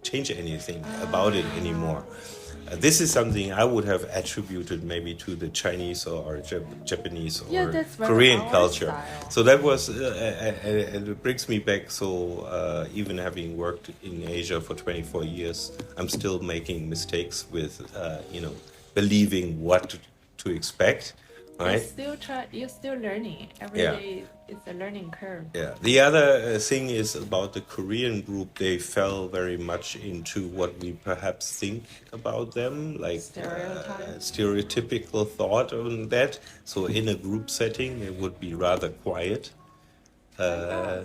change anything about it anymore. This is something I would have attributed maybe to the Chinese or Japanese or that's very Korean our culture. style. So that was, and it brings me back. So even having worked in Asia for 24 years, I'm still making mistakes with, believing what to expect. Right? You're still learning. Every Yeah. day it's a learning curve. Yeah. The other thing is about the Korean group. They fell very much into what we perhaps think about them, like stereotypical thought on that. So in a group setting, it would be rather quiet. Huh?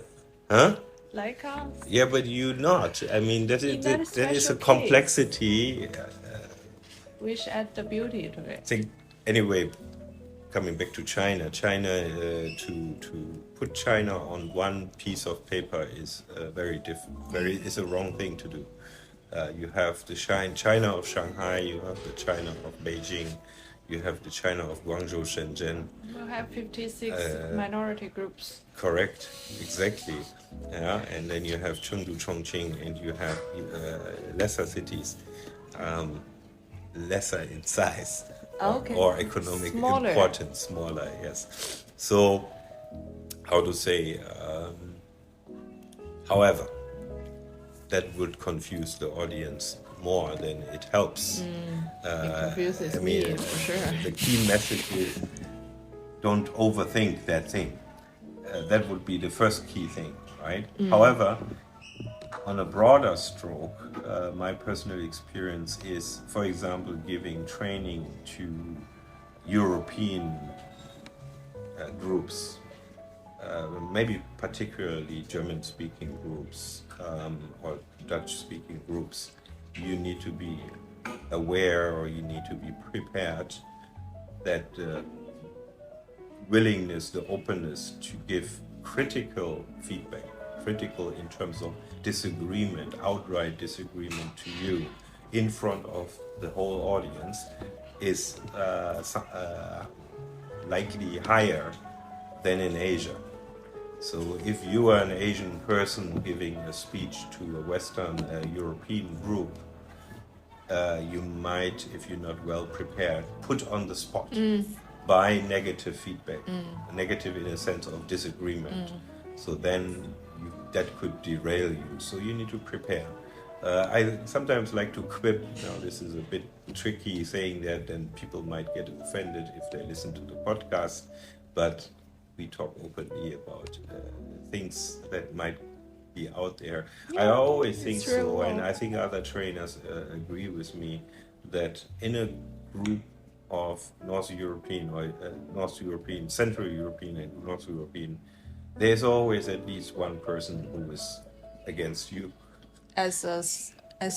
Like us. Yeah, but you not. I mean, that is that that is a special case. complexity. Which add the beauty to it. I think anyway. Coming back to China, to put China on one piece of paper is is a wrong thing to do. You have the China of Shanghai, you have the China of Beijing, you have the China of Guangzhou, Shenzhen. You have 56 minority groups. Correct, exactly. Yeah, and then you have Chengdu, Chongqing, and you have lesser cities, lesser in size. Okay. Or economic importance, smaller, yes. So, how to say, however, that would confuse the audience more than it helps. It confuses me, for sure. The key message is don't overthink that thing. That would be the first key thing, right? However, on a broader stroke, my personal experience is, for example, giving training to European groups, maybe particularly German-speaking groups or Dutch-speaking groups. You need to be aware, or you need to be prepared that the willingness, the openness to give critical feedback, critical in terms of disagreement, outright disagreement to you in front of the whole audience, is likely higher than in Asia. So if you are an Asian person giving a speech to a Western European group, you might, if you're not well prepared, put on the spot by negative feedback, negative in a sense of disagreement. So then that could derail you. So you need to prepare. I sometimes like to quip. Now this is a bit tricky saying that, and people might get offended if they listen to the podcast. But we talk openly about things that might be out there. I always think so, and I think other trainers agree with me that in a group of North European or North European, Central European and North European, there's always at least one person who is against you. As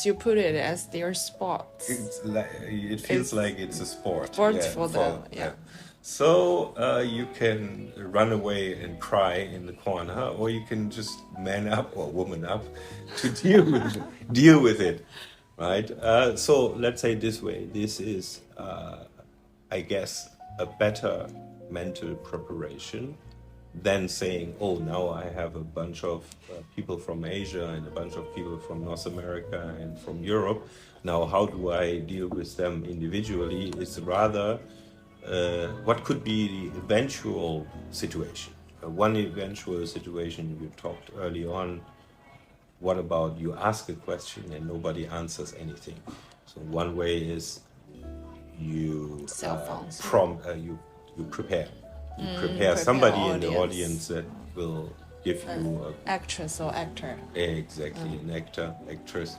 you put it, as their sport. It feels like it's a sport. Sport for them, yeah. So you can run away and cry in the corner, or you can just man up or woman up to deal with it, right? So let's say this way: this is, I guess, a better mental preparation than saying, "Oh, now I have a bunch of people from Asia and a bunch of people from North America and from Europe. Now, how do I deal with them individually?" It's rather what could be the eventual situation. One eventual situation you talked early on. What about you ask a question and nobody answers anything? So one way is you you prepare. You prepare somebody in the audience that will give you a actress or actor. Exactly, an actor, actress.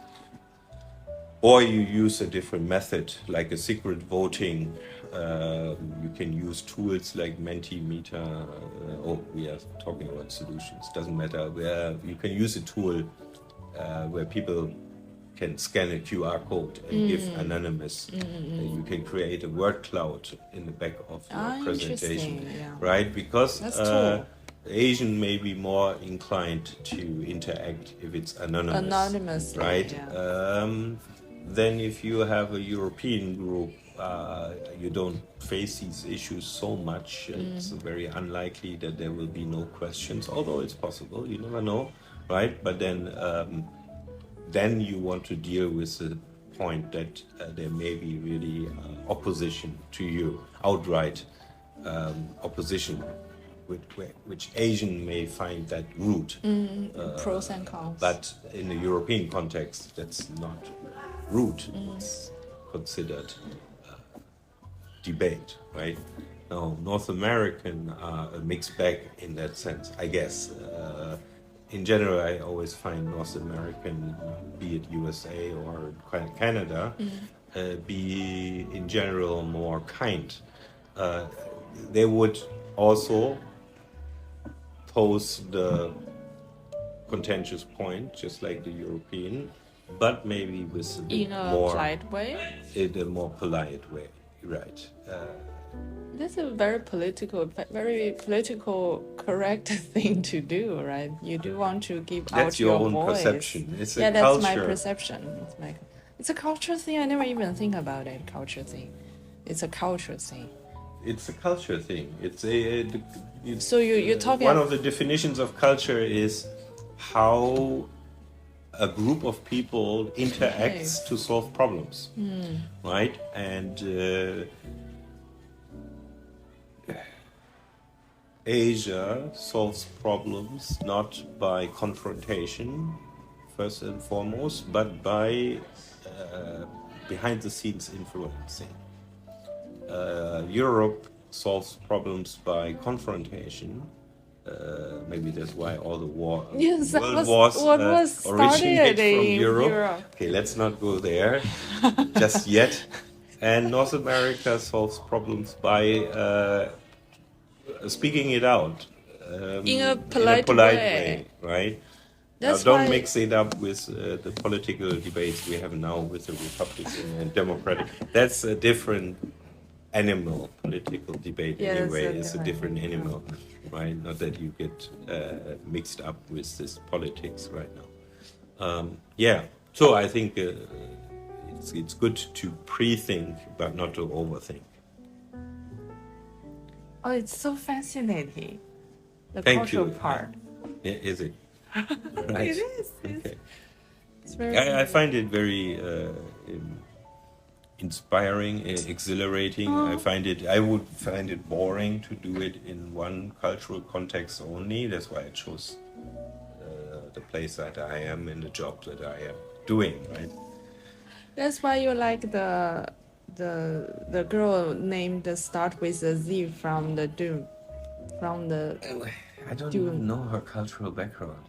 Or you use a different method, like a secret voting. You can use tools like Mentimeter. We are talking about solutions. Doesn't matter. Where you can use a tool where people can scan a QR code and give anonymous. You can create a word cloud in the back of your presentation, right? Because Asian may be more inclined to interact if it's anonymous, right? Yeah. Then if you have a European group, you don't face these issues so much. It's very unlikely that there will be no questions, although it's possible. You never know, right? But then you want to deal with the point that there may be really opposition to you, outright opposition, which Asian may find that rude. Pros and cons. But in the European context, that's not rude. It's considered debate, right? Now, North American are a mixed bag in that sense, I guess. In general, I always find North American, be it USA or Canada, be in general more kind. They would also pose the contentious point, just like the European, but maybe with a bit more polite way. In a more polite way, right? That's a very political correct thing to do, right? You do want to give out your own voice. Perception. It's a that's culture. My perception. It's a culture thing. I never even think about it. Culture thing. It's a culture thing. It's a culture thing. So you're talking. One of the definitions of culture is how a group of people interacts to solve problems, right? And Asia solves problems not by confrontation, first and foremost, but by behind-the-scenes influencing. Europe solves problems by confrontation. Maybe that's why all the world wars originate from Europe. Okay, let's not go there just yet. And North America solves problems by speaking it out in a polite way, right? Now, don't mix it up with the political debates we have now with the Republican and Democratic. That's a different animal. Political debate anyway is a different animal, right? Not that you get mixed up with this politics right now. So I think it's good to pre-think, but not to overthink. Oh, it's so fascinating. The Thank cultural you. part. Yeah, is it? Right. It is. Okay. It's very. I find it very inspiring, exhilarating. I would find it boring to do it in one cultural context only. That's why I chose the place that I am in the job that I am doing, right? That's why you like the girl named start with a Z from the Doom, from the. I don't even know her cultural background.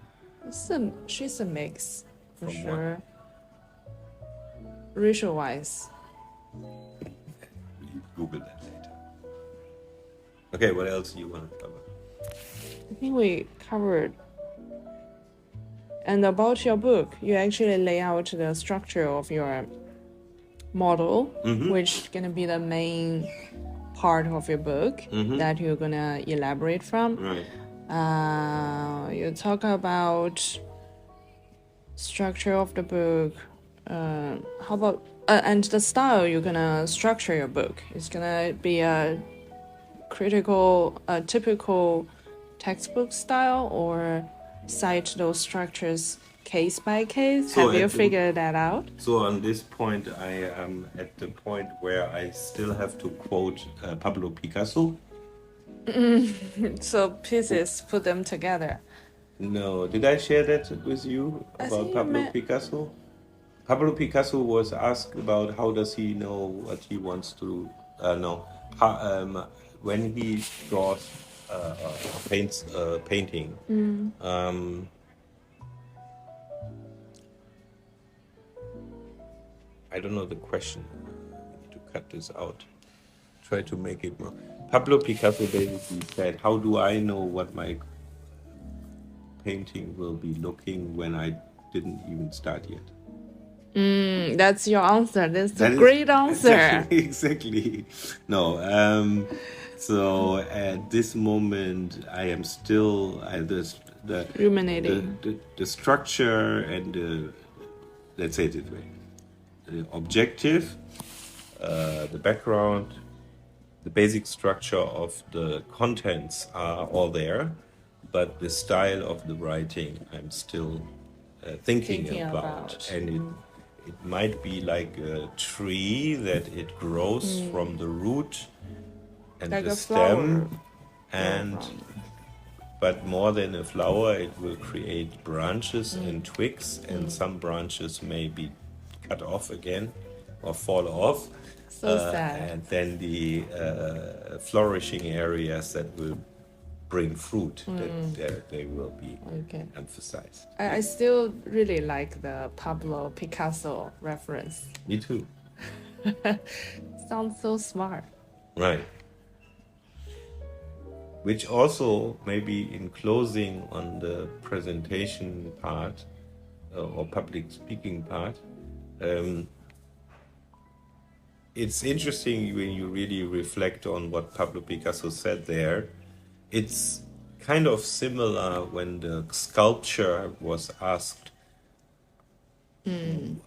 She's a mix, for From sure. Racial wise. Google that later. Okay, what else do you want to cover? I think we covered. And about your book, you actually lay out the structure of your model, which is gonna be the main part of your book that you're gonna elaborate from. Right. You talk about structure of the book. How about and the style you're gonna structure your book? It's gonna be a typical textbook style, or cite those structures case by case? So Have you figured that out? So on this point, I am at the point where I still have to quote Pablo Picasso. So pieces, put them together. No, did I share that with you about Pablo Picasso? Pablo Picasso was asked about how does he know what he wants to when he draws paints painting. I don't know the question. I need to cut this out. Try to make it more. Pablo Picasso basically said, how do I know what my painting will be looking when I didn't even start yet? That's your answer. That's a great answer. Exactly. No. So at this moment, I am still ruminating. The structure and let's say it this way. The objective, the background, the basic structure of the contents are all there, but the style of the writing I'm still thinking about. And it might be like a tree that it grows from the root and like the stem, but more than a flower, it will create branches and twigs, and some branches may be cut off again or fall off. So sad. And then the flourishing areas that will bring fruit, that they will be emphasized. I still really like the Pablo Picasso reference. Me too. Sounds so smart. Right. Which also, maybe in closing on the presentation part or public speaking part, it's interesting when you really reflect on what Pablo Picasso said there. It's kind of similar when the sculpture was asked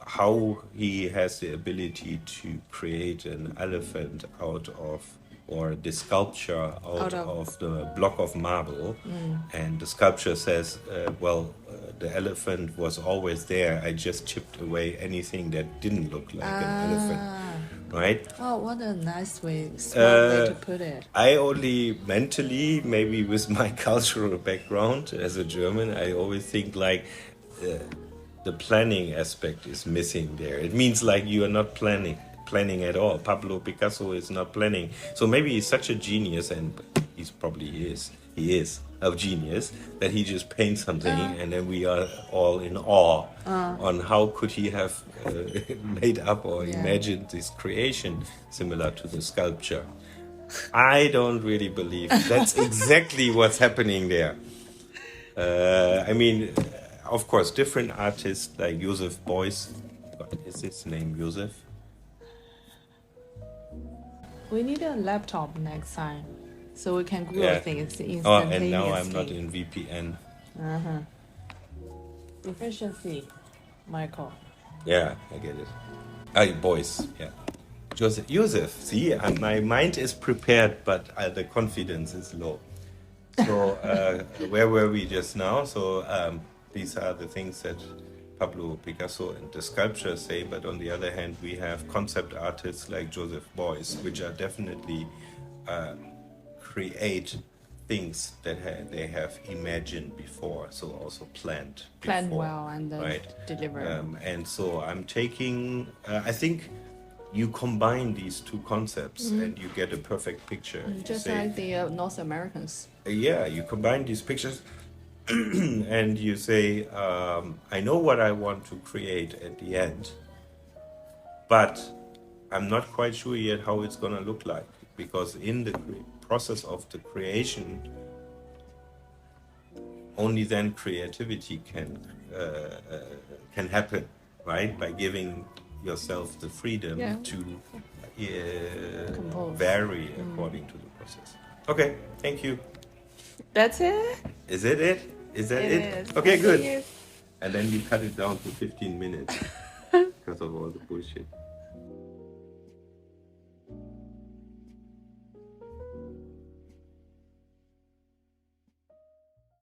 how he has the ability to create an elephant out of, or the sculpture out of the block of marble. And the sculpture says, the elephant was always there. I just chipped away anything that didn't look like an elephant. Right? Oh, what a nice way, smart way to put it. I only mentally, maybe with my cultural background as a German, I always think like the planning aspect is missing there. It means like you are not planning at all. Pablo Picasso is not planning. So maybe he's such a genius, and he is a genius, that he just paints something and then we are all in awe on how could he have made up or imagined this creation similar to the sculpture. I don't really believe that's exactly what's happening there. I mean, of course, different artists like Joseph Beuys. What is his name, Joseph? We need a laptop next time, so we can Google things instantaneously. Oh, and now I'm not in VPN. Efficiency, Michael. Yeah, I get it. Beuys, yeah. Joseph, see, my mind is prepared, but the confidence is low. So, where were we just now? So, these are the things that Pablo Picasso and the sculptures say, but on the other hand, we have concept artists like Joseph Beuys, which are definitely create things that they have imagined before, so also planned before, well and then right? deliver. And so I'm taking, I think you combine these two concepts and you get a perfect picture. Just say, like the North Americans. Yeah, you combine these pictures and you say, I know what I want to create at the end, but I'm not quite sure yet how it's going to look like, because in the process of the creation, only then creativity can happen, right? By giving yourself the freedom to vary according to the process. Okay, thank you. That's it? Is it it? Is that it? Is. Okay, good. And then we cut it down to 15 minutes because of all the bullshit.